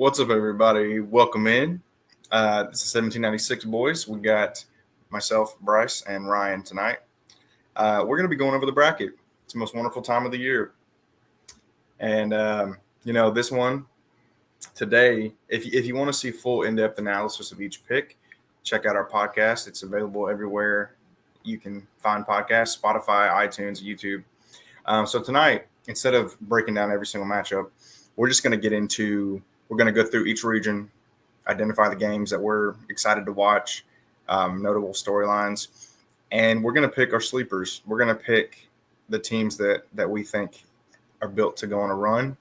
What's up, everybody? Welcome in. This is 1796 Boys. We got myself, Bryce, and Ryan tonight. We're going to be going over the bracket. It's the most wonderful time of the year. And, this one today, if you want to see full in-depth analysis of each pick, check out our podcast. It's available everywhere you can find podcasts, Spotify, iTunes, YouTube. So tonight, instead of breaking down every single matchup, we're just going to we're going to go through each region, identify the games that we're excited to watch, notable storylines, and we're going to pick our sleepers. We're going to pick the teams that we think are built to go on a run.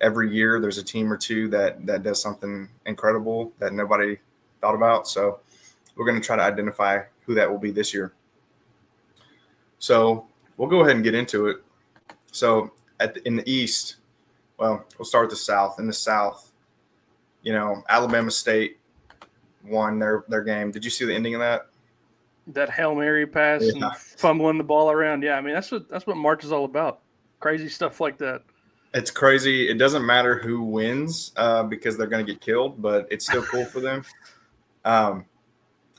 Every year there's a team or two that does something incredible that nobody thought about. So we're going to try to identify who that will be this year. So we'll go ahead and get into it. So in the East, well, we'll start with the South. In the South, Alabama State won their game. Did you see the ending of that? That Hail Mary pass and fumbling the ball around. Yeah, I mean, that's what March is all about. Crazy stuff like that. It's crazy. It doesn't matter who wins because they're going to get killed, but it's still cool for them.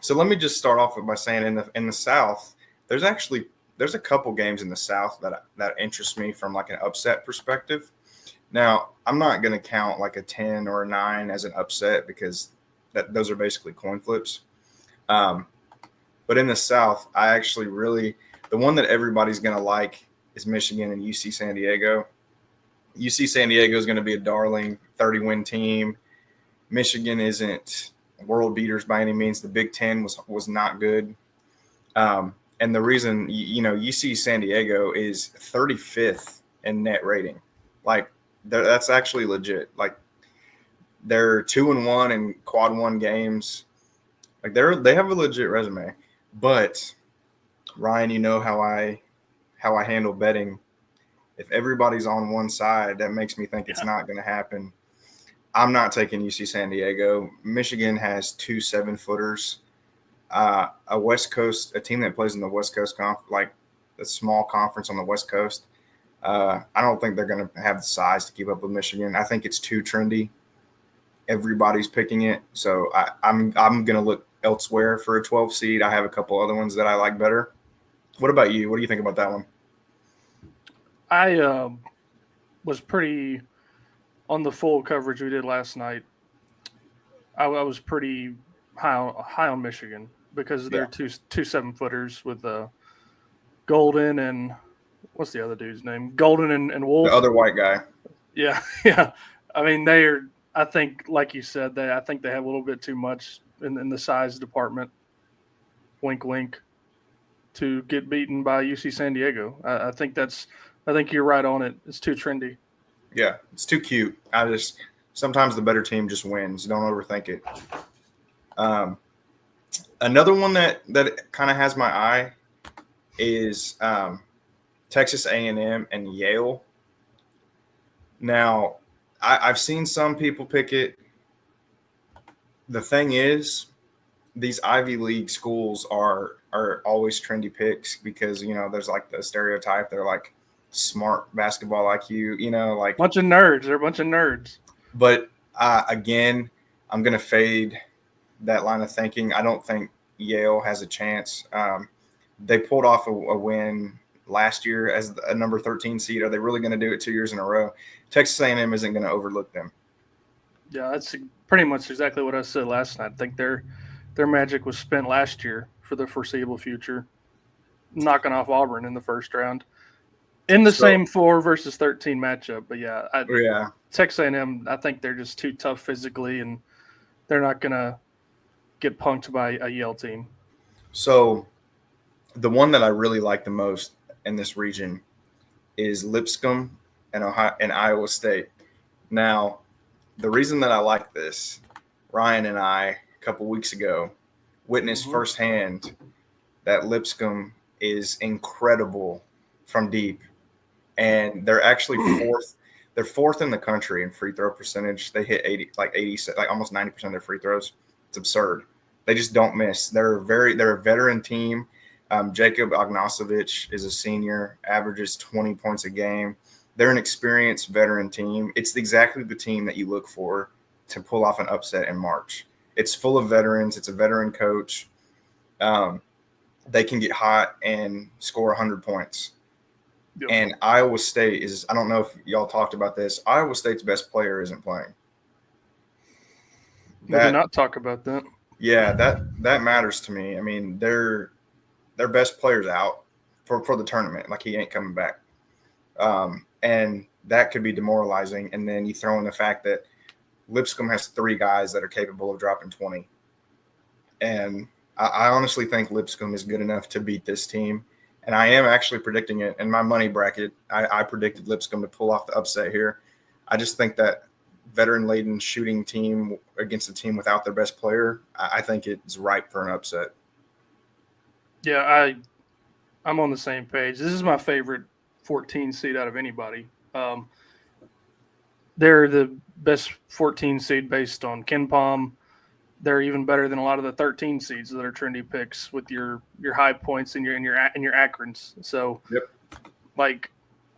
So let me just start off by saying in the South, there's a couple games in the South that interest me from like an upset perspective. Now, I'm not going to count like a 10 or a 9 as an upset because those are basically coin flips. But in the South, I actually the one that everybody's going to like is Michigan and UC San Diego. UC San Diego is going to be a darling 30-win team. Michigan isn't world beaters by any means. The Big Ten was not good. And the reason, UC San Diego is 35th in net rating. Like, that's actually legit. Like, they're 2-1 in quad 1 games. Like, they have a legit resume. But Ryan, you know how I handle betting. If everybody's on one side, that makes me think it's not going to happen. I'm not taking UC San Diego. Michigan has 2 7-footers. A team that plays in the West Coast like the small conference on the West Coast. I don't think they're going to have the size to keep up with Michigan. I think it's too trendy. Everybody's picking it, so I'm going to look elsewhere for a 12 seed. I have a couple other ones that I like better. What about you? What do you think about that one? I was pretty on the full coverage we did last night. I was pretty high on Michigan because they're two 7-footers with Golden and what's the other dude's name? Golden and Wolf. The other white guy. Yeah. I mean, I think, like you said, I think they have a little bit too much in the size department. Wink, wink. To get beaten by UC San Diego. I think you're right on it. It's too trendy. Yeah, it's too cute. Sometimes the better team just wins. Don't overthink it. Another one that kind of has my eye is Texas A&M and Yale. Now, I've seen some people pick it. The thing is, these Ivy League schools are always trendy picks because, there's like the stereotype. They're like smart basketball IQ, like bunch of nerds. They're a bunch of nerds. But again, I'm going to fade that line of thinking. I don't think Yale has a chance. They pulled off a win last year as a number 13 seed. Are they really going to do it 2 years in a row? Texas A&M isn't going to overlook them. Yeah, that's pretty much exactly what I said last night. I think their magic was spent last year for the foreseeable future, knocking off Auburn in the first round in the same 4 versus 13 matchup. But Texas A&M, I think they're just too tough physically, and they're not going to get punked by a Yale team. So the one that I really like the most in this region is Lipscomb and Iowa State. Now, the reason that I like this, Ryan and I, a couple weeks ago, witnessed firsthand that Lipscomb is incredible from deep. And they're actually fourth. They're fourth in the country in free throw percentage. They hit 80, almost 90% of their free throws. It's absurd. They just don't miss. They're a veteran team. Jacob Ognosovich is a senior, averages 20 points a game. They're an experienced veteran team. It's exactly the team that you look for to pull off an upset in March. It's full of veterans. It's a veteran coach. They can get hot and score 100 points. Yep. And Iowa State is – I don't know if y'all talked about this. Iowa State's best player isn't playing. We did not talk about that. Yeah, that matters to me. I mean, their best player's out for the tournament. Like, he ain't coming back. And that could be demoralizing. And then you throw in the fact that Lipscomb has 3 guys that are capable of dropping 20. And I honestly think Lipscomb is good enough to beat this team. And I am actually predicting it in my money bracket. I predicted Lipscomb to pull off the upset here. I just think that veteran-laden shooting team against a team without their best player, I think it's ripe for an upset. Yeah, I'm on the same page. This is my favorite 14 seed out of anybody. They're the best 14 seed based on KenPom. They're even better than a lot of the 13 seeds that are trendy picks with your high points and your Akrons. So, like,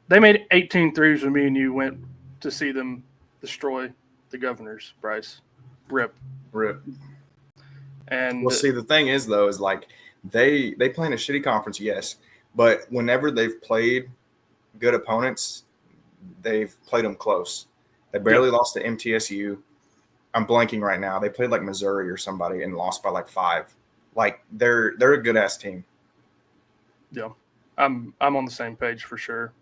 they made 18 threes when me and you went to see them destroy the Governors, Bryce. Rip. And well, see, the thing is, though, is like they play in a shitty conference, yes, but whenever they've played good opponents, they've played them close. They barely lost to MTSU. I'm blanking right now. They played like Missouri or somebody and lost by like 5. Like, they're a good ass team. Yeah, I'm on the same page for sure.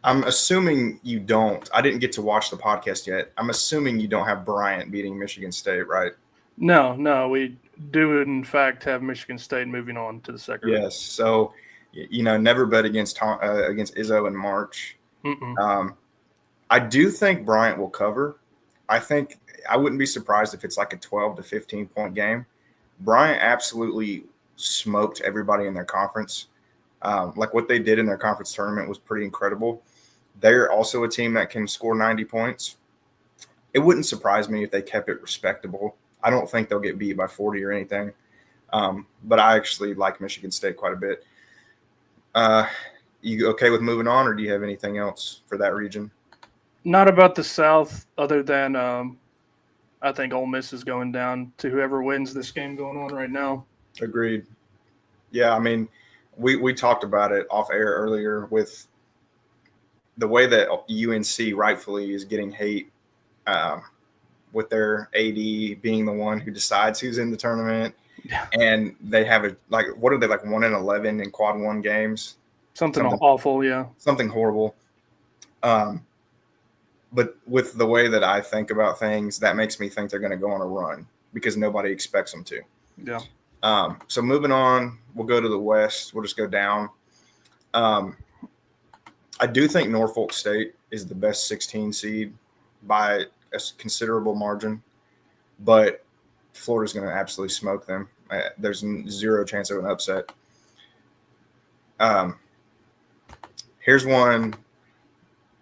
I'm assuming you don't. I didn't get to watch the podcast yet. I'm assuming you don't have Bryant beating Michigan State, right? No, we do in fact have Michigan State moving on to the second. Yes. So, never bet against Izzo in March. I do think Bryant will cover. I wouldn't be surprised if it's like a 12 to 15 point game. Bryant absolutely smoked everybody in their conference. Like, what they did in their conference tournament was pretty incredible. They're also a team that can score 90 points. It wouldn't surprise me if they kept it respectable. I don't think they'll get beat by 40 or anything. But I actually like Michigan State quite a bit. You okay with moving on, or do you have anything else for that region? Not about the South, other than I think Ole Miss is going down to whoever wins this game going on right now. Agreed. Yeah, I mean, we talked about it off air earlier with the way that UNC rightfully is getting hate with their AD being the one who decides who's in the tournament. Yeah. And they have what are they, like 1-11 in quad 1 games? Something awful, yeah. Something horrible. But with the way that I think about things, that makes me think they're going to go on a run because nobody expects them to. Yeah. So moving on, we'll go to the West. We'll just go down. I do think Norfolk State is the best 16 seed by a considerable margin, but Florida's going to absolutely smoke them. There's zero chance of an upset. Here's one.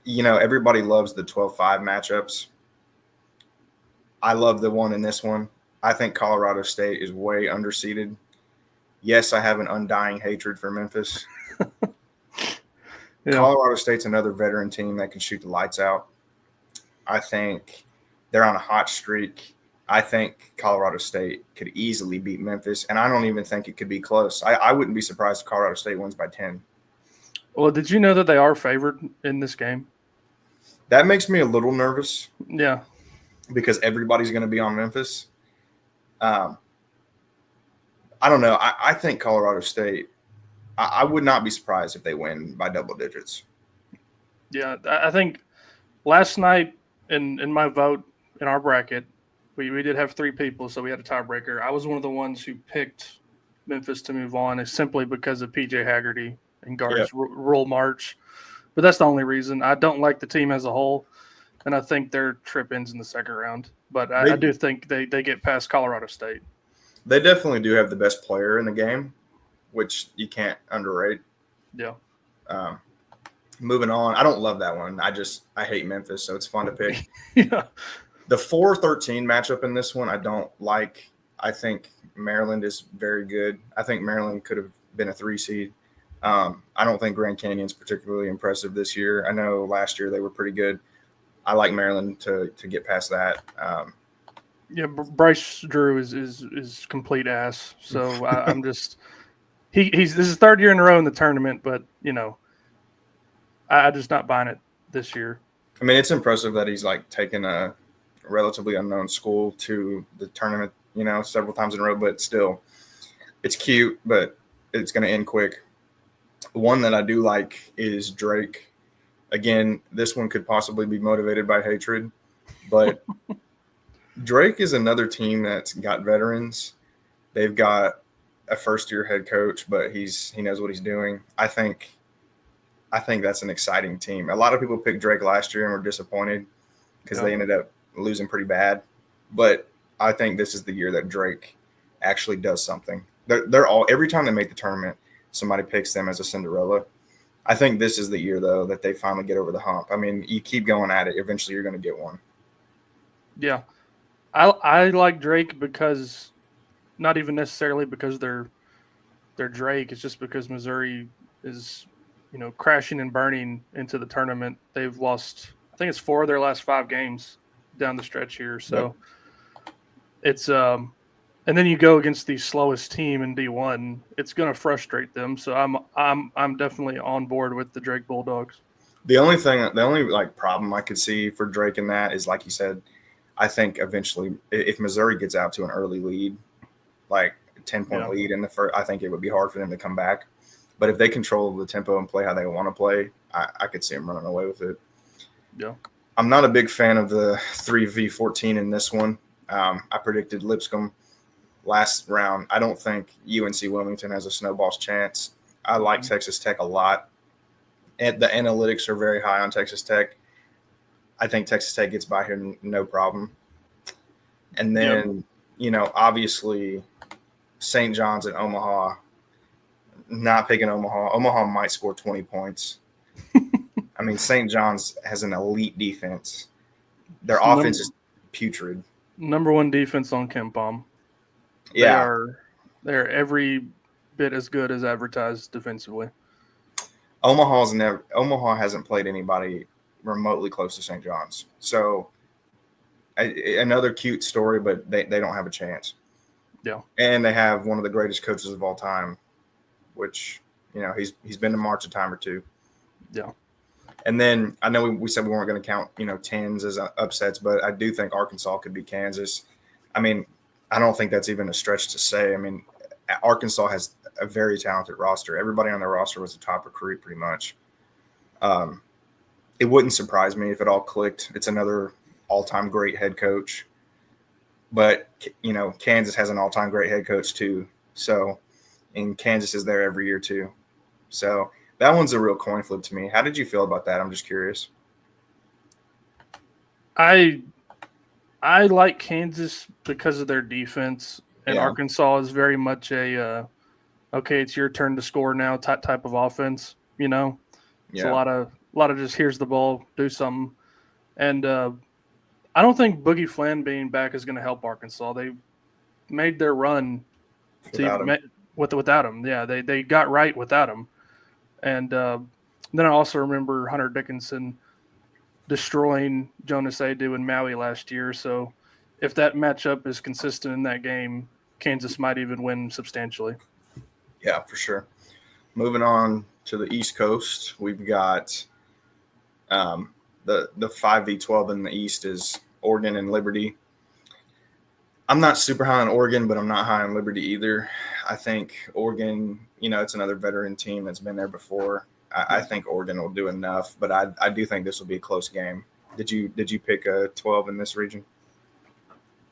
Everybody loves the 12-5 matchups. I love the one in this one. I think Colorado State is way underseeded. Yes, I have an undying hatred for Memphis. Yeah. Colorado State's another veteran team that can shoot the lights out. I think they're on a hot streak. I think Colorado State could easily beat Memphis, and I don't even think it could be close. I wouldn't be surprised if Colorado State wins by 10. Well, did you know that they are favored in this game? That makes me a little nervous. Yeah. Because everybody's going to be on Memphis. I don't know. I think Colorado State, I would not be surprised if they win by double digits. Yeah, I think last night in my vote in our bracket, we did have 3 people, so we had a tiebreaker. I was one of the ones who picked Memphis to move on, is simply because of PJ Haggerty and guards rule march. But that's the only reason. I don't like the team as a whole, and I think their trip ends in the second round. But I do think they get past Colorado State. They definitely do have the best player in the game, which you can't underrate. Yeah. Moving on. I don't love that one. I hate Memphis, so it's fun to pick. Yeah. The 4-13 matchup in this one, I don't like. I think Maryland is very good. I think Maryland could have been a 3 seed. I don't think Grand Canyon's particularly impressive this year. I know last year they were pretty good. I like Maryland to get past that. Yeah, Bryce Drew is complete ass. So I'm just he's this is third year in a row in the tournament, but I just not buying it this year. I mean, it's impressive that he's like taken a relatively unknown school to the tournament, several times in a row. But still, it's cute, but it's going to end quick. One that I do like is Drake. Again, this one could possibly be motivated by hatred, but Drake is another team that's got veterans. They've got a first-year head coach, but he knows what he's doing. I think that's an exciting team. A lot of people picked Drake last year and were disappointed because they ended up losing pretty bad. But I think this is the year that Drake actually does something. They're all every time they make the tournament, somebody picks them as a Cinderella. I think this is the year though that they finally get over the hump. I mean, you keep going at it, eventually you're going to get one. Yeah, I like Drake because not even necessarily because they're Drake. It's just because Missouri is crashing and burning into the tournament. They've lost, I think it's 4 of their last 5 games down the stretch here. So it's and then you go against the slowest team in D1. It's going to frustrate them. So I'm definitely on board with the Drake Bulldogs. The only like problem I could see for Drake in that is, like you said, I think eventually if Missouri gets out to an early lead, like 10-point lead in the first, I think it would be hard for them to come back. But if they control the tempo and play how they want to play, I could see them running away with it. Yeah. I'm not a big fan of the 3v14 in this one. I predicted Lipscomb last round. I don't think UNC Wilmington has a snowball's chance. I like Texas Tech a lot. And the analytics are very high on Texas Tech. I think Texas Tech gets by here no problem. And then, obviously St. John's and Omaha, not picking Omaha. Omaha might score 20 points. I mean, St. John's has an elite defense. Their offense is putrid. Number 1 defense on KenPom. Yeah. They're every bit as good as advertised defensively. Omaha hasn't played anybody remotely close to St. John's. So another cute story, but they don't have a chance. Yeah. And they have one of the greatest coaches of all time, which, he's been to March a time or two. Yeah. And then I know we said we weren't going to count, 10s as upsets, but I do think Arkansas could beat Kansas. I mean, I don't think that's even a stretch to say. I mean, Arkansas has a very talented roster. Everybody on their roster was a top recruit pretty much. It wouldn't surprise me if it all clicked. It's another all-time great head coach. But, Kansas has an all-time great head coach too. So, and Kansas is there every year too. So that one's a real coin flip to me. How did you feel about that? I'm just curious. I like Kansas because of their defense, and Arkansas is very much a okay, it's your turn to score now type of offense. It's a lot of just here's the ball, do something, and I don't think Boogie Flynn being back is going to help Arkansas. They made their run without him. Yeah, they got right without him, and then I also remember Hunter Dickinson destroying Jonas Adu and Maui last year. So if that matchup is consistent in that game, Kansas might even win substantially. Yeah, for sure. Moving on to the East Coast, we've got the 5v12 in the East is Oregon and Liberty. I'm not super high on Oregon, but I'm not high on Liberty either. I think Oregon, it's another veteran team that's been there before. I think Oregon will do enough, but I do think this will be a close game. Did you pick a 12 in this region?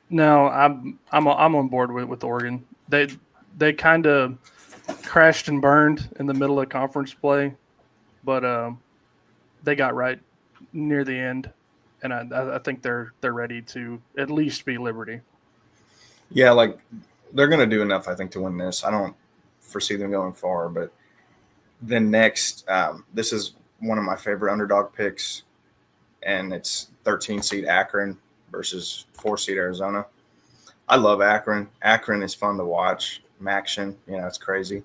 No, I'm on board with Oregon. They kind of crashed and burned in the middle of conference play, but they got right near the end, and I think they're ready to at least beat Liberty. Yeah, like they're going to do enough, I think, to win this. I don't foresee them going far, but then next, this is one of my favorite underdog picks, and it's 13 seed Akron versus 4 seed Arizona. I love Akron. Akron is fun to watch. Maction, it's crazy.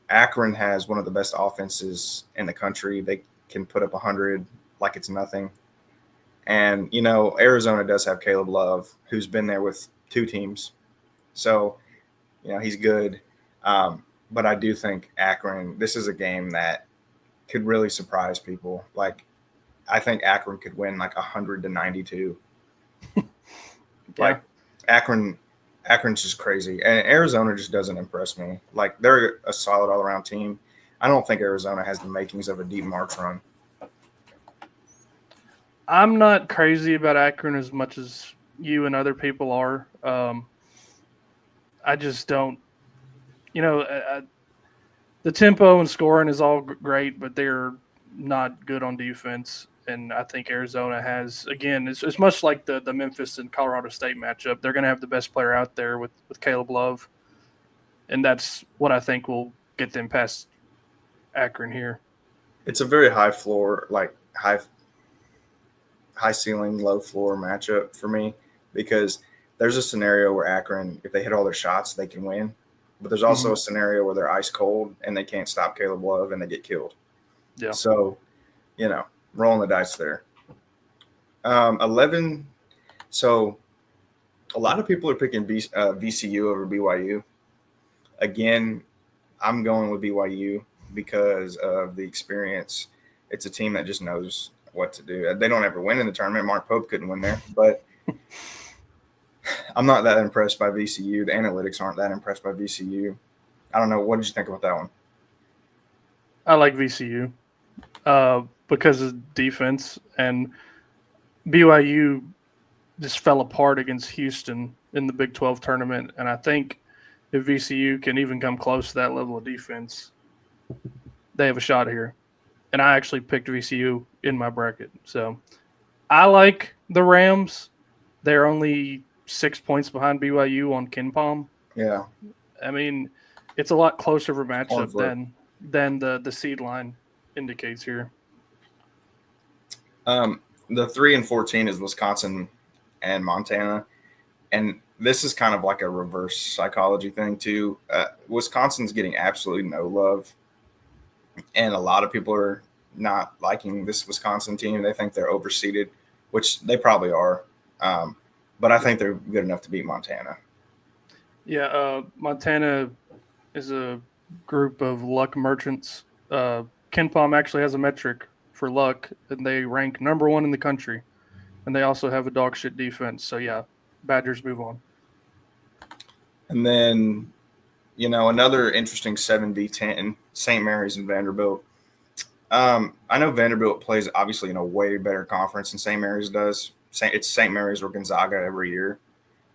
Akron has one of the best offenses in the country. They can put up 100 like it's nothing. And, Arizona does have Caleb Love, who's been there with 2 teams. So, he's good. But I do think Akron, this is a game that could really surprise people. Like, I think Akron could win like 100-92. Like, Akron's just crazy. And Arizona just doesn't impress me. Like, they're a solid all-around team. I don't think Arizona has the makings of a deep March run. I'm not crazy about Akron as much as you and other people are. I just don't, the tempo and scoring is all great, but they're not good on defense. And I think Arizona has, again, it's much like the Memphis and Colorado State matchup. They're going to have the best player out there with Caleb Love. And that's what I think will get them past Akron here. It's a very high floor, like high ceiling, low floor matchup for me, because there's a scenario where Akron, if they hit all their shots, they can win. But there's also a scenario where they're ice cold and they can't stop Caleb Love and they get killed. Yeah. So, rolling the dice there. 11. So, a lot of people are picking VCU over BYU. Again, I'm going with BYU because of the experience. It's a team that just knows what to do. They don't ever win in the tournament. Mark Pope couldn't win there, but I'm not that impressed by VCU. The analytics aren't that impressed by VCU. I don't know. What did you think about that one? I like VCU because of defense, and BYU just fell apart against Houston in the Big 12 tournament. And I think if VCU can even come close to that level of defense, they have a shot here. And I actually picked VCU in my bracket. So I like the Rams. They're only 6 points behind BYU on KenPom. Yeah. I mean, it's a lot closer of a matchup than the seed line indicates here. The 3 and 14 is Wisconsin and Montana. And this is kind of like a reverse psychology thing too. Wisconsin's getting absolutely no love. And a lot of people are not liking this Wisconsin team. They think they're overseeded, which they probably are. But I think they're good enough to beat Montana. Yeah, Montana is a group of luck merchants. KenPom actually has a metric for luck, and they rank number 1 in the country. And they also have a dog shit defense. So, yeah, Badgers move on. And then, another interesting 7v10, St. Mary's and Vanderbilt. I know Vanderbilt plays obviously in a way better conference than St. Mary's does. It's St. Mary's or Gonzaga every year.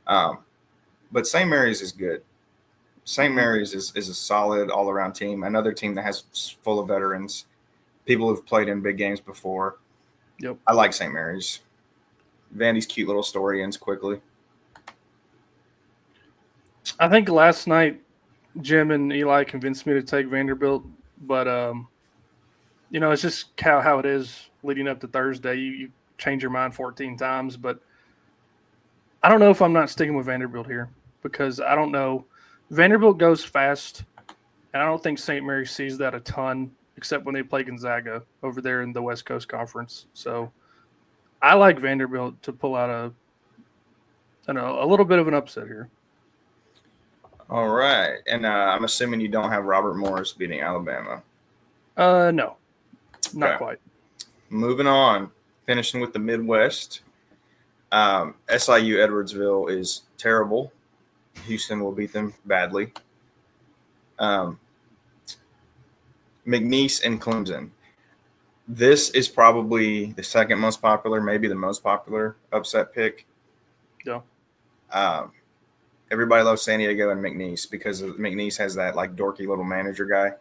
But St. Mary's is good. St. Mary's is a solid all-around team, another team that has full of veterans, people who've played in big games before. Yep. I like St. Mary's. Vandy's cute little story ends quickly. I think last night Jim and Eli convinced me to take Vanderbilt, but it's just how it is leading up to Thursday. You change your mind 14 times, but I don't know if I'm not sticking with Vanderbilt here because I don't know. Vanderbilt goes fast, and I don't think St. Mary's sees that a ton, except when they play Gonzaga over there in the West Coast Conference. So I like Vanderbilt to pull out a little bit of an upset here. All right. And I'm assuming you don't have Robert Morris beating Alabama. No, not quite. Moving on, finishing with the Midwest. SIU Edwardsville is terrible. Houston will beat them badly. McNeese and Clemson. This is probably the second most popular, maybe the most popular upset pick. Yeah. Everybody loves San Diego and McNeese because McNeese has that like dorky little manager guy.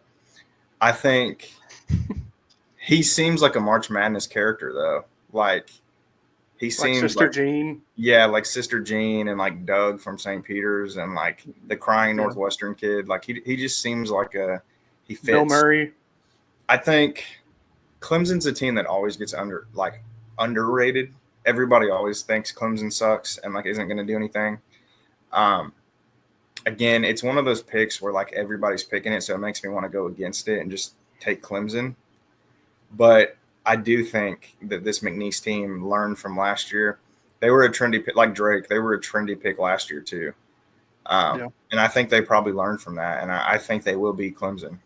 I think he seems like a March Madness character though. Like he seems like Sister Jean. Yeah, like Sister Jean and like Doug from St. Peter's and like the crying Northwestern kid. Like he just seems like he fits. Bill Murray. I think Clemson's a team that always gets underrated. Everybody always thinks Clemson sucks and like isn't going to do anything. Again, it's one of those picks where like everybody's picking it, so it makes me want to go against it and just take Clemson. But I do think that this McNeese team learned from last year. They were a trendy pick, like Drake. They were a trendy pick last year too, Yeah. and I think they probably learned from that. And I think they will beat Clemson.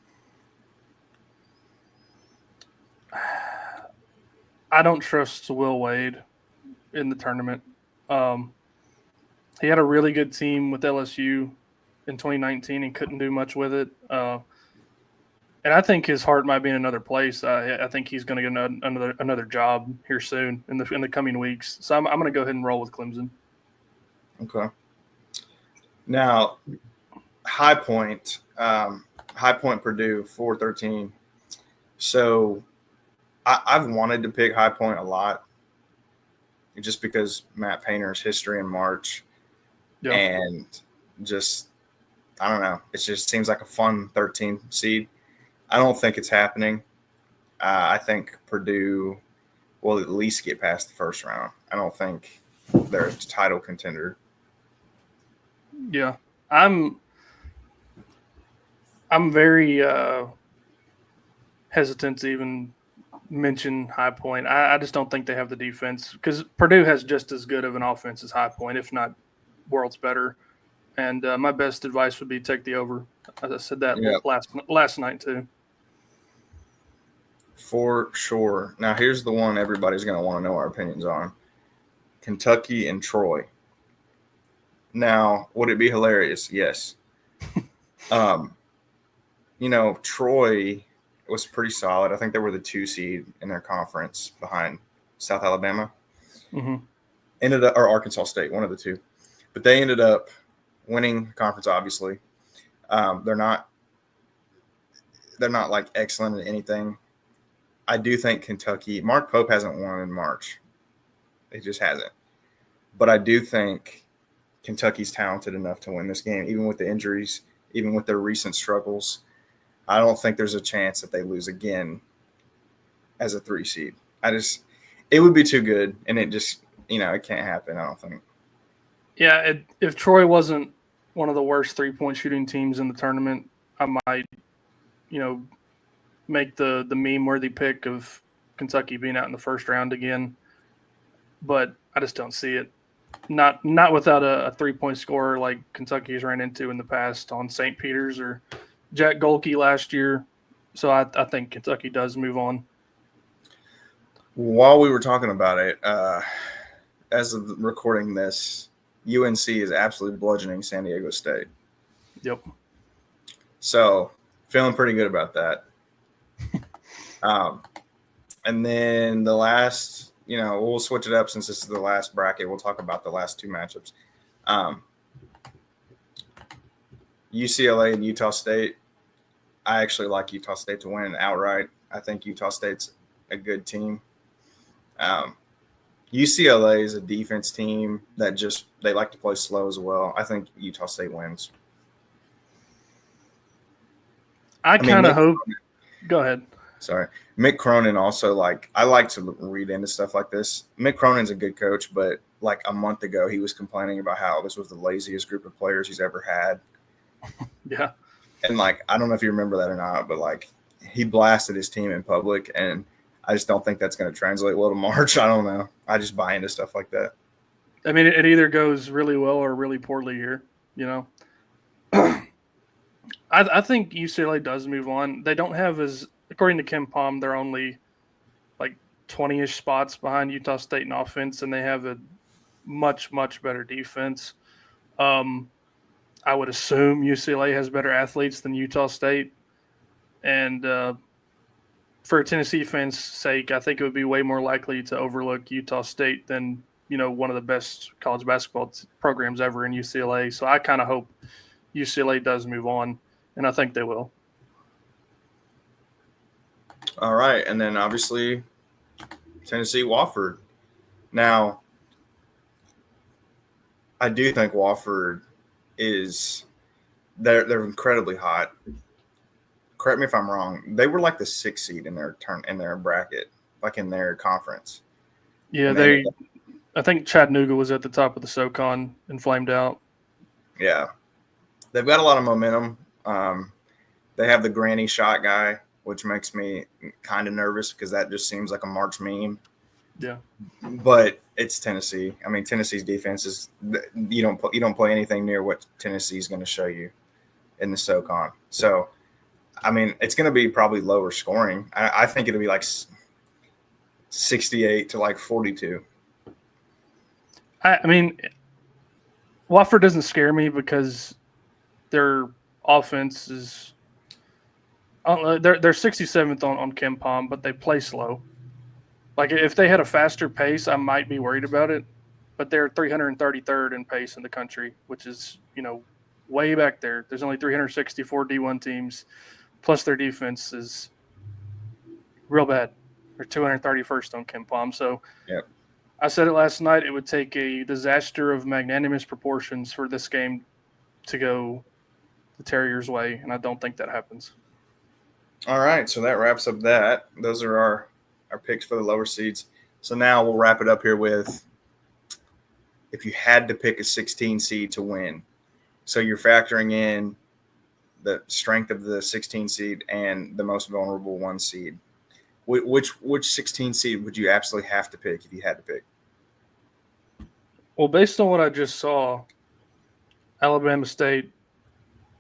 I don't trust Will Wade in the tournament. He had a really good team with LSU in 2019 and couldn't do much with it. And I think his heart might be in another place. I think he's going to get another job here soon in the coming weeks. So I'm going to go ahead and roll with Clemson. Okay. Now, High Point Purdue 4-13. So I've wanted to pick High Point a lot, just because Matt Painter's history in March, and just I don't know. It just seems like a fun 13 seed. I don't think it's happening. I think Purdue will at least get past the first round. I don't think they're a title contender. Yeah, I'm very hesitant to even mention High Point. I just don't think they have the defense, because Purdue has just as good of an offense as High Point, if not worlds better. And my best advice would be take the over. As I said that last night too. For sure. Now, here's the one everybody's going to want to know our opinions on. Kentucky and Troy. Now, would it be hilarious? Yes. Troy was pretty solid. I think they were the 2 seed in their conference behind South Alabama. Mm-hmm. Or Arkansas State, one of the two. But they ended up winning the conference, obviously. They're not like excellent at anything. I do think Kentucky – Mark Pope hasn't won in March. He just hasn't. But I do think Kentucky's talented enough to win this game, even with the injuries, even with their recent struggles. I don't think there's a chance that they lose again as a 3 seed. It would be too good, and it just – it can't happen, I don't think. Yeah, if Troy wasn't one of the worst 3-point shooting teams in the tournament, I might, make the meme-worthy pick of Kentucky being out in the first round again. But I just don't see it. Not without a 3-point scorer like Kentucky's ran into in the past on St. Peter's or Jack Golke last year. So I think Kentucky does move on. While we were talking about it, as of recording this, UNC is absolutely bludgeoning San Diego State. Yep. So feeling pretty good about that. And then the last, we'll switch it up since this is the last bracket. We'll talk about the last 2 matchups. UCLA and Utah State. I actually like Utah State to win outright. I think Utah State's a good team. UCLA is a defense team that they like to play slow as well. I think Utah State wins. I kind of hope. Go ahead. Sorry. Mick Cronin also, I like to read into stuff like this. Mick Cronin's a good coach, but a month ago he was complaining about how this was the laziest group of players he's ever had. Yeah. And I don't know if you remember that or not, but he blasted his team in public, and I just don't think that's going to translate well to March. I don't know. I just buy into stuff like that. I mean, it either goes really well or really poorly here, I think UCLA does move on. They don't have according to Ken Palm, they're only 20-ish spots behind Utah State in offense, and they have a much, much better defense. I would assume UCLA has better athletes than Utah State. And for a Tennessee fan's sake, I think it would be way more likely to overlook Utah State than, one of the best college basketball programs ever in UCLA. So I kind of hope UCLA does move on, and I think they will. All right. And then obviously Tennessee Wofford. Now, I do think Wofford they're incredibly hot. Correct me if I'm wrong. They were the 6th seed in their bracket, in their conference. Yeah, I think Chattanooga was at the top of the SoCon and flamed out. Yeah. They've got a lot of momentum. They have the granny shot guy, which makes me kind of nervous because that just seems like a March meme. Yeah. But it's Tennessee. I mean, Tennessee's defense is you don't play anything near what Tennessee's going to show you in the SoCon. So, I mean, it's going to be probably lower scoring. I think it'll be like 68 to like 42. I mean, Wofford doesn't scare me because their offense is they're 67th on KenPom, but they play slow. Like if they had a faster pace, I might be worried about it. But they're 333rd in pace in the country, which is way back there. There's only 364 D1 teams, plus their defense is real bad. They're 231st on KenPom. So yep. I said it last night. It would take a disaster of magnanimous proportions for this game to go the Terriers' way, and I don't think that happens. All right, so that wraps up that. Those are our picks for the lower seeds. So now we'll wrap it up here with if you had to pick a 16 seed to win. So you're factoring in the strength of the 16 seed and the most vulnerable 1 seed. Which 16 seed would you absolutely have to pick if you had to pick? Well, based on what I just saw, Alabama State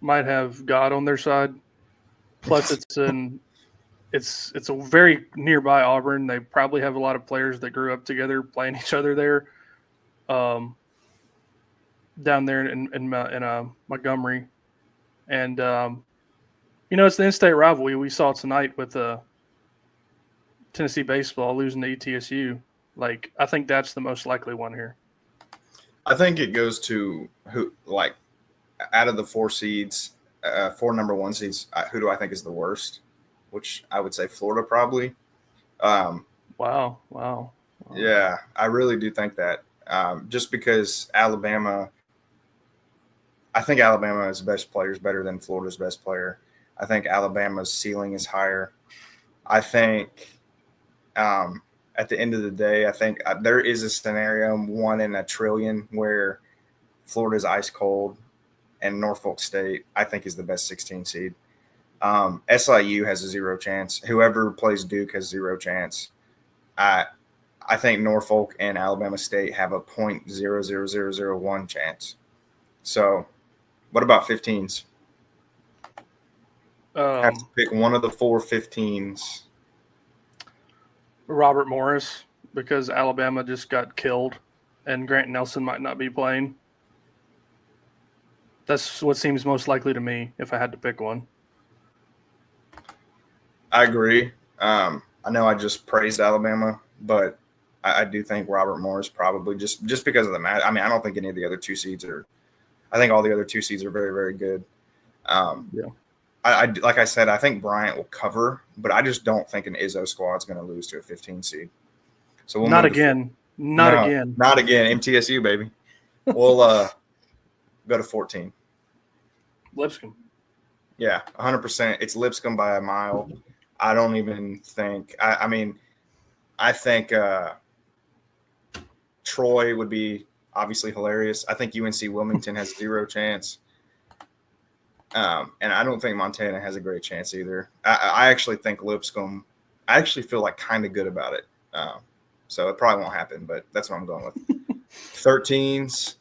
might have God on their side. Plus, it's a very nearby Auburn. They probably have a lot of players that grew up together playing each other there, down there in Montgomery, and it's the in-state rivalry. We saw tonight with Tennessee baseball losing to ETSU. Like, I think that's the most likely one here. I think it goes to who, like, out of the 4 seeds, 4 number 1 seeds, who do I think is the worst? Which I would say Florida probably. Wow. Yeah, I really do think that. Just because Alabama, I think Alabama's best player is better than Florida's best player. I think Alabama's ceiling is higher. I think at the end of the day, I think there is a scenario, 1 in a trillion, where Florida's ice cold and Norfolk State, I think, is the best 16 seed. SIU has a 0 chance. Whoever plays Duke has 0 chance. I think Norfolk and Alabama State have a 0.00001 chance. So, what about 15s? Have to pick one of the 4 15s. Robert Morris, because Alabama just got killed, and Grant Nelson might not be playing. That's what seems most likely to me if I had to pick one. I agree. I know I just praised Alabama, but I do think Robert Morris probably just because of the match. I mean, I don't think any of the other 2 seeds are. I think all the other 2 seeds are very, very good. Yeah. I like I said, I think Bryant will cover, but I just don't think an Izzo squad is going to lose to a 15 seed. So we'll not again. Not again. MTSU, baby. We'll go to 14. Lipscomb. Yeah, 100%. It's Lipscomb by a mile. I don't even think. I mean, I think Troy would be obviously hilarious. I think UNC Wilmington has 0 chance. And I don't think Montana has a great chance either. I actually think Lipscomb, I actually feel like kind of good about it. So it probably won't happen, but that's what I'm going with. 13s,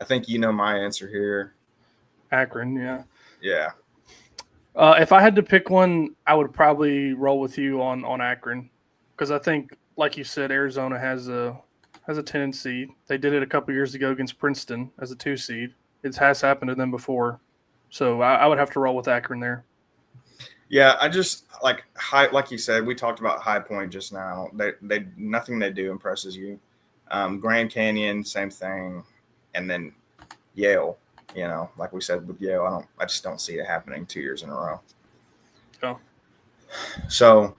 I think you know my answer here. Akron, yeah. Yeah. If I had to pick one, I would probably roll with you on Akron, because I think, like you said, Arizona has a 10 seed. They did it a couple years ago against Princeton as a 2 seed. It has happened to them before. So I would have to roll with Akron there. Yeah, I just like you said, we talked about High Point just now. They nothing they do impresses you. Grand Canyon, same thing, and then Yale. Like we said with Yale, I just don't see it happening 2 years in a row. Oh. So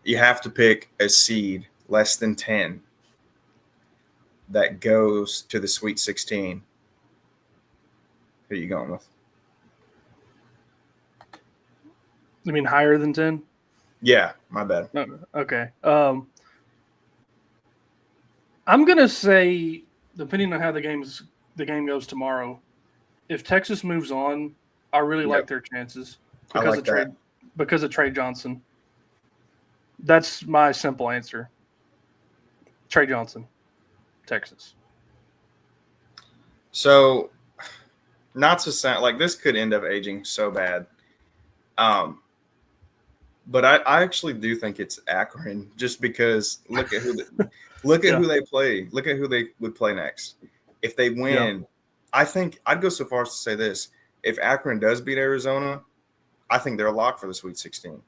you have to pick a seed less than 10 that goes to the Sweet 16. Who are you going with? You mean higher than 10? Yeah, my bad. Okay. I'm going to say, depending on how the game goes tomorrow, if Texas moves on, I really like their chances because of Trey Johnson. That's my simple answer. Trey Johnson, Texas. So, not to sound like this could end up aging so bad. But I actually do think it's Akron just because look at who Yeah. they play. Look at who they would play next. If they win, I think I'd go so far as to say this. If Akron does beat Arizona, I think they're a lock for the Sweet 16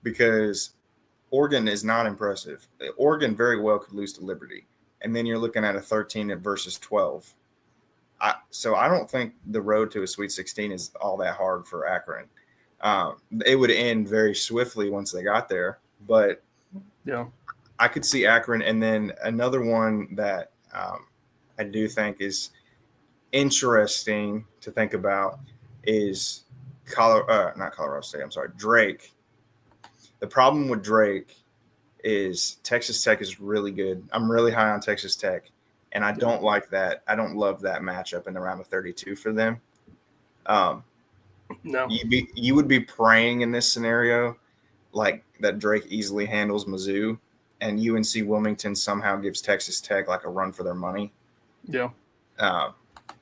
because Oregon is not impressive. Oregon very well could lose to Liberty. And then you're looking at a 13 versus 12. So I don't think the road to a Sweet 16 is all that hard for Akron. It would end very swiftly once they got there, but Yeah. I could see Akron. And then another one that I do think is interesting to think about is not Colorado State. I'm sorry, Drake. The problem with Drake is Texas Tech is really good. I'm really high on Texas Tech, and I don't like that. I don't love that matchup in the round of 32 for them. No. You would be praying in this scenario like that Drake easily handles Mizzou, and UNC Wilmington somehow gives Texas Tech like a run for their money. Yeah.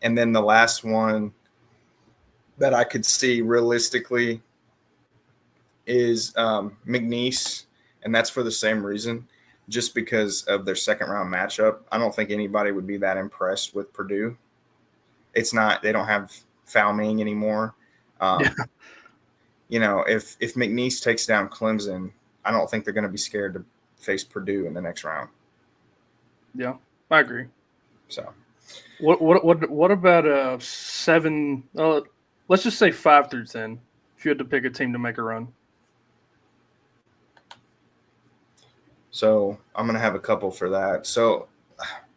And then the last one that I could see realistically is McNeese, and that's for the same reason, just because of their second round matchup. I don't think anybody would be that impressed with Purdue. It's not, they don't have Foulming anymore. You know, if McNeese takes down Clemson, I don't think they're going to be scared to face Purdue in the next round. Yeah, I agree. So, what about 7? Let's just say 5 through 10. If you had to pick a team to make a run. So I'm going to have a couple for that. So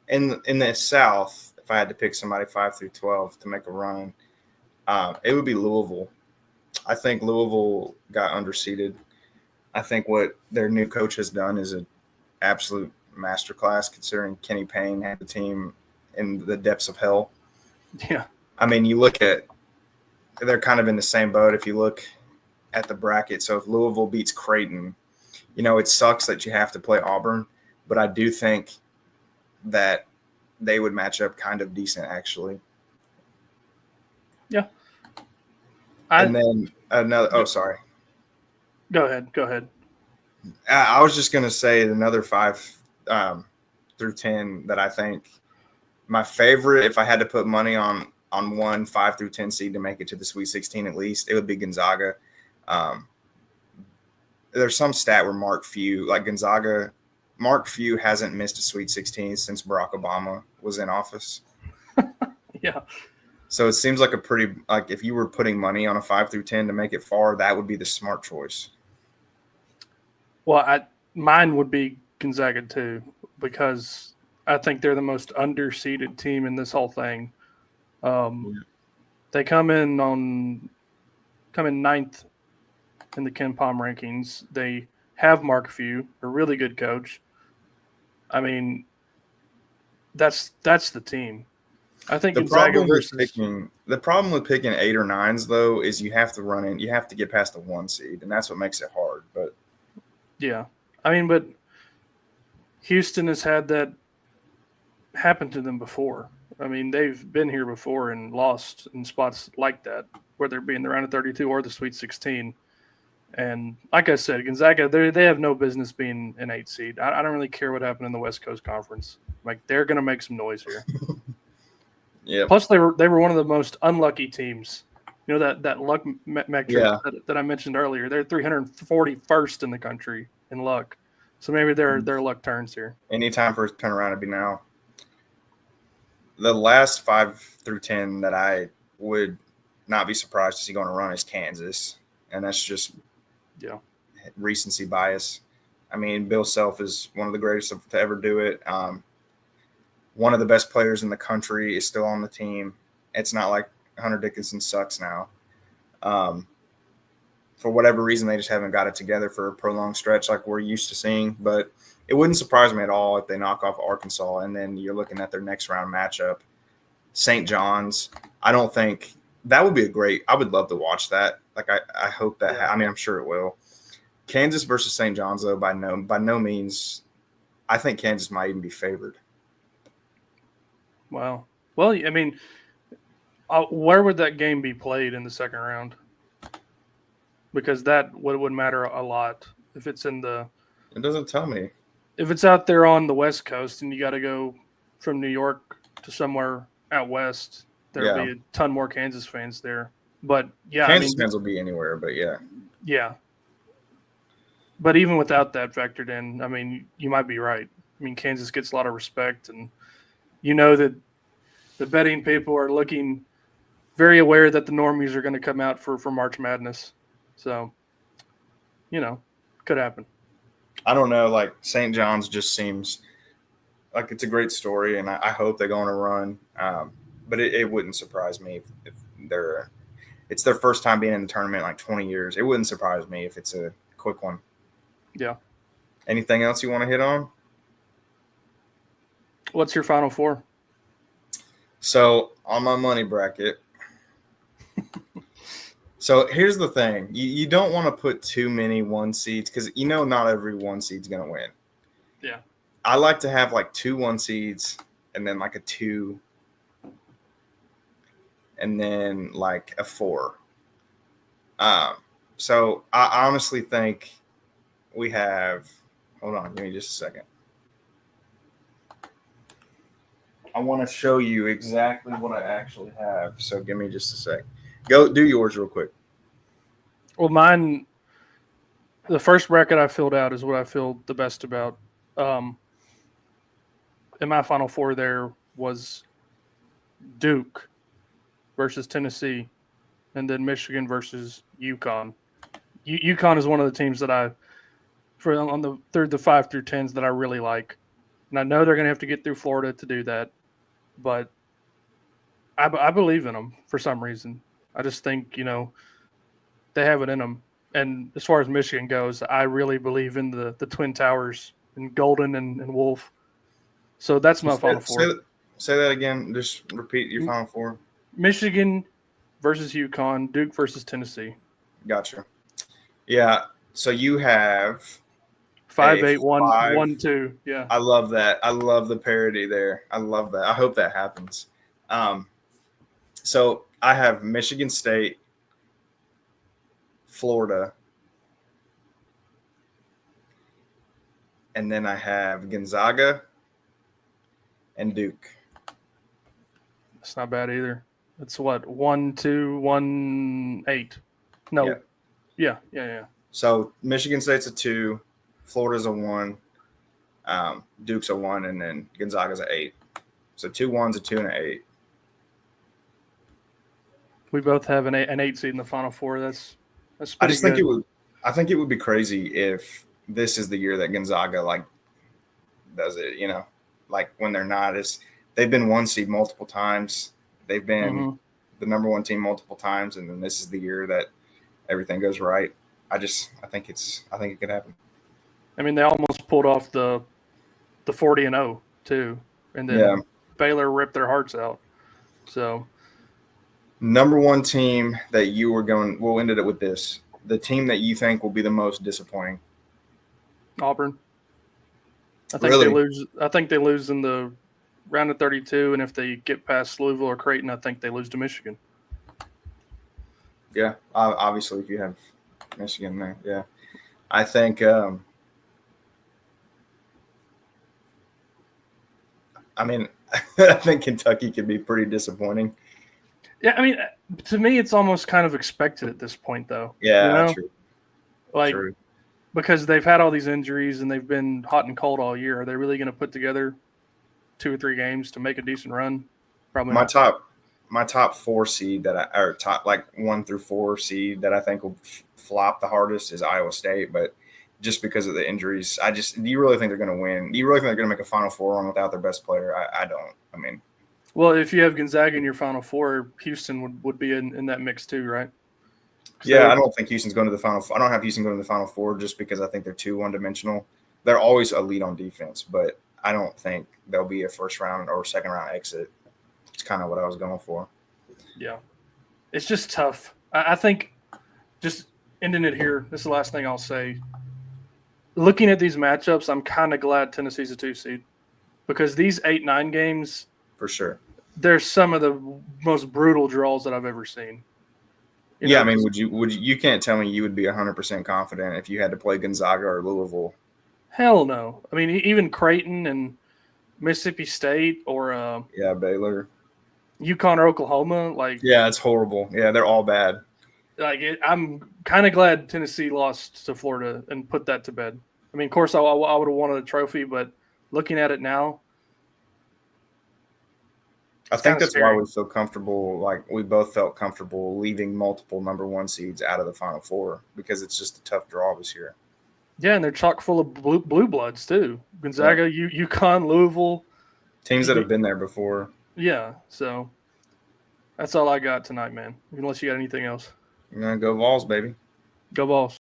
in the South, if I had to pick somebody 5 through 12 to make a run, it would be Louisville. I think Louisville got underseeded. I think what their new coach has done is an absolute masterclass, considering Kenny Payne had the team in the depths of hell. Yeah. I mean, you look at – they're kind of in the same boat if you look at the bracket. So if Louisville beats Creighton, you know, it sucks that you have to play Auburn, but I do think that they would match up kind of decent, actually. Yeah. And then another – oh, sorry. Go ahead. I was just going to say another 5 through 10 that I think my favorite, if I had to put money on one 5 through 10 seed to make it to the Sweet 16 at least, it would be Gonzaga. There's some stat where Mark Few hasn't missed a Sweet 16 since Barack Obama was in office. Yeah. So it seems like a pretty, like if you were putting money on a 5 through 10 to make it far, that would be the smart choice. Well, mine would be Gonzaga too, because I think they're the most underseeded team in this whole thing. They come in 9th in the Ken Palm rankings. They have Mark Few, a really good coach. I mean, that's the team. I think the problem with picking 8 or 9s though is you have to get past the 1 seed, and that's what makes it hard. But yeah, I mean, but Houston has had that happen to them before. I mean, they've been here before and lost in spots like that, whether it be in the round of 32 or the Sweet 16. And like I said, Gonzaga, they have no business being an 8 seed. I don't really care what happened in the West Coast Conference. Like, they're going to make some noise here. Yeah. Plus, they were one of the most unlucky teams. You know, that luck metric that I mentioned earlier. They're 341st in the country in luck. So maybe their luck turns here. Any time for it to turn around, it'd be now. The last 5 through 10 that I would not be surprised to see going to run is Kansas. And that's just recency bias. I mean, Bill Self is one of the greatest to ever do it. One of the best players in the country is still on the team. It's not like Hunter Dickinson sucks now. For whatever reason, they just haven't got it together for a prolonged stretch like we're used to seeing. But it wouldn't surprise me at all if they knock off Arkansas, and then you're looking at their next round matchup. St. John's, I don't think – that would be I would love to watch that. Like, I hope that – I mean, I'm sure it will. Kansas versus St. John's, though, by no means. I think Kansas might even be favored. Wow. Well, I mean, where would that game be played in the second round? Because that would matter a lot if it's in the. It doesn't tell me. If it's out there on the West Coast and you got to go from New York to somewhere out west, there'll be a ton more Kansas fans there. But yeah, Kansas fans will be anywhere. But yeah. But even without that factored in, I mean, you might be right. I mean, Kansas gets a lot of respect, and you know that the betting people are looking very aware that the normies are going to come out for March Madness. So, could happen. I don't know. Like St. John's just seems like it's a great story, and I hope they go on a run. But it wouldn't surprise me if it's their first time being in the tournament in like 20 years. It wouldn't surprise me if it's a quick one. Yeah. Anything else you want to hit on? What's your Final Four? So on my money bracket. So here's the thing. You don't want to put too many 1 seeds because not every 1 seed's going to win. Yeah. I like to have like 2 1 seeds and then like a 2 and then like a 4. So I honestly think we have – hold on. Give me just a second. I want to show you exactly what I actually have. So give me just a sec. Go do yours real quick. Well, mine, the first bracket I filled out is what I feel the best about. In my Final Four there was Duke versus Tennessee, and then Michigan versus UConn. UConn is one of the teams that through the 5 through 10s that I really like. And I know they're going to have to get through Florida to do that, but I believe in them for some reason. I just think, they have it in them. And as far as Michigan goes, I really believe in the Twin Towers and Golden and Wolf. So that's my Final Four. Say that again. Just repeat your Final Four. Michigan versus UConn, Duke versus Tennessee. Gotcha. Yeah. So you have 5-8-1-1-2. Yeah. I love that. I love the parody there. I love that. I hope that happens. So I have Michigan State, Florida, and then I have Gonzaga and Duke. That's not bad either. It's what 1-2-1-8. No. Yeah. So Michigan State's a 2, Florida's a 1, Duke's a 1, and then Gonzaga's a 8. So 2 1s, a 2, and an 8. We both have an 8 seed in the Final Four. That's I just think good. I think it would be crazy if this is the year that Gonzaga does it. Like when they're not they've been 1 seed multiple times. They've been the number 1 team multiple times, and then this is the year that everything goes right. I think it could happen. I mean, they almost pulled off the 40-0 too, and then Baylor ripped their hearts out. So, number 1 team that you were going. We'll end it with this: the team that you think will be the most disappointing. Auburn. I think they lose. I think they lose in the round of 32, and if they get past Louisville or Creighton, I think they lose to Michigan. Yeah, obviously, if you have Michigan there, yeah, I think. I mean, I think Kentucky could be pretty disappointing. Yeah, I mean, to me, it's almost kind of expected at this point, though. Yeah, true. True. Because they've had all these injuries and they've been hot and cold all year. Are they really going to put together 2 or 3 games to make a decent run? Probably not. My top 4 seed top 1 through 4 seed that I think will flop the hardest is Iowa State, but just because of the injuries, do you really think they're going to win? Do you really think they're going to make a Final Four run without their best player? I don't. I mean, well, if you have Gonzaga in your Final Four, Houston would be in that mix too, right? Yeah, I don't think Houston's going to the Final Four. I don't have Houston going to the Final Four just because I think they're too one-dimensional. They're always elite on defense, but I don't think they'll be a first round or second round exit. It's kind of what I was going for. Yeah. It's just tough. I think just ending it here. This is the last thing I'll say. Looking at these matchups, I'm kind of glad Tennessee's a 2 seed because these 8-9 games, for sure. they're some of the most brutal draws that I've ever seen. Yeah, I mean, would you can't tell me you would be 100% confident if you had to play Gonzaga or Louisville? Hell no. I mean, even Creighton and Mississippi State or Baylor, UConn or Oklahoma, yeah, it's horrible. Yeah, they're all bad. I'm kind of glad Tennessee lost to Florida and put that to bed. I mean, of course, I would have wanted a trophy, but looking at it now, I think that's why we feel comfortable. Like we both felt comfortable leaving multiple number 1 seeds out of the Final Four because it's just a tough draw this year. Yeah, and they're chock full of blue bloods too. Gonzaga, UConn, Louisville, teams that have been there before. Yeah, so that's all I got tonight, man. Unless you got anything else. Go Vols, baby. Go Vols.